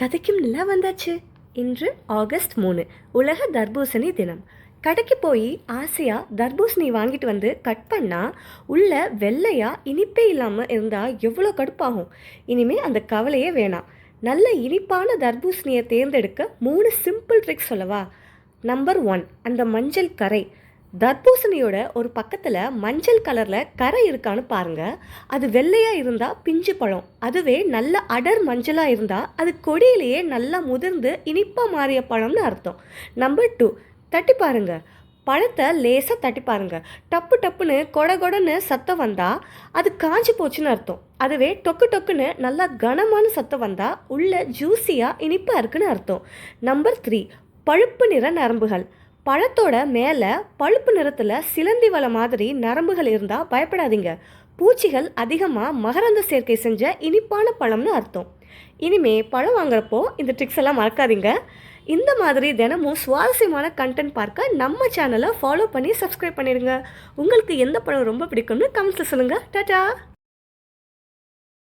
கதைக்கும் நிலா வந்தாச்சு. இன்று ஆகஸ்ட் 3 உலக தர்பூசணி தினம். கடைக்கு போய் ஆசையாக தர்பூசணி வாங்கிட்டு வந்து கட் பண்ணால் உள்ள வெள்ளையாக இனிப்பே இல்லாமல் இருந்தால் எவ்வளோ கடுப்பாகும். இனிமேல் அந்த கவலையே வேணாம். நல்ல இனிப்பான தர்பூசணியை தேர்ந்தெடுக்க 3 சிம்பிள் ட்ரிக்ஸ் சொல்லவா? நம்பர் 1, அந்த மஞ்சள் கரை. தர்பூசணியோட ஒரு பக்கத்தில் மஞ்சள் கலரில் கரை இருக்கான்னு பாருங்கள். அது வெள்ளையாக இருந்தால் பிஞ்சு பழம், அதுவே நல்ல அடர் மஞ்சளாக இருந்தால் அது கொடியிலேயே நல்லா முதிர்ந்து இனிப்பாக மாறிய பழம்னு அர்த்தம். நம்பர் 2, தட்டி பாருங்க. பழத்தை லேசாக தட்டி பாருங்க. டப்பு டப்புன்னு கொடன்னு சத்தம் வந்தால் அது காஞ்சி போச்சுன்னு அர்த்தம். அதுவே டொக்கு டொக்குன்னு நல்லா கனமான சத்தம் வந்தால் உள்ள ஜூஸியாக இனிப்பாக இருக்குன்னு அர்த்தம். நம்பர் 3, பழுப்பு நிற நரம்புகள். பழத்தோட மேலே பழுப்பு நிறத்தில் சிலந்தி வலை மாதிரி நரம்புகள் இருந்தால் பயப்படாதீங்க. பூச்சிகள் அதிகமாக மகரந்த சேர்க்கை செஞ்ச இனிப்பான பழம்னு அர்த்தம். இனிமே பழம் வாங்குறப்போ இந்த ட்ரிக்ஸ் எல்லாம் மறக்காதீங்க. இந்த மாதிரி தினமும் சுவாரஸ்யமான கண்டென்ட் பார்க்க நம்ம சேனலை ஃபாலோ பண்ணி சப்ஸ்கிரைப் பண்ணிடுங்க. உங்களுக்கு எந்த பழம் ரொம்ப பிடிக்கும்னு கமெண்ட்ஸில் சொல்லுங்கள். டாடா.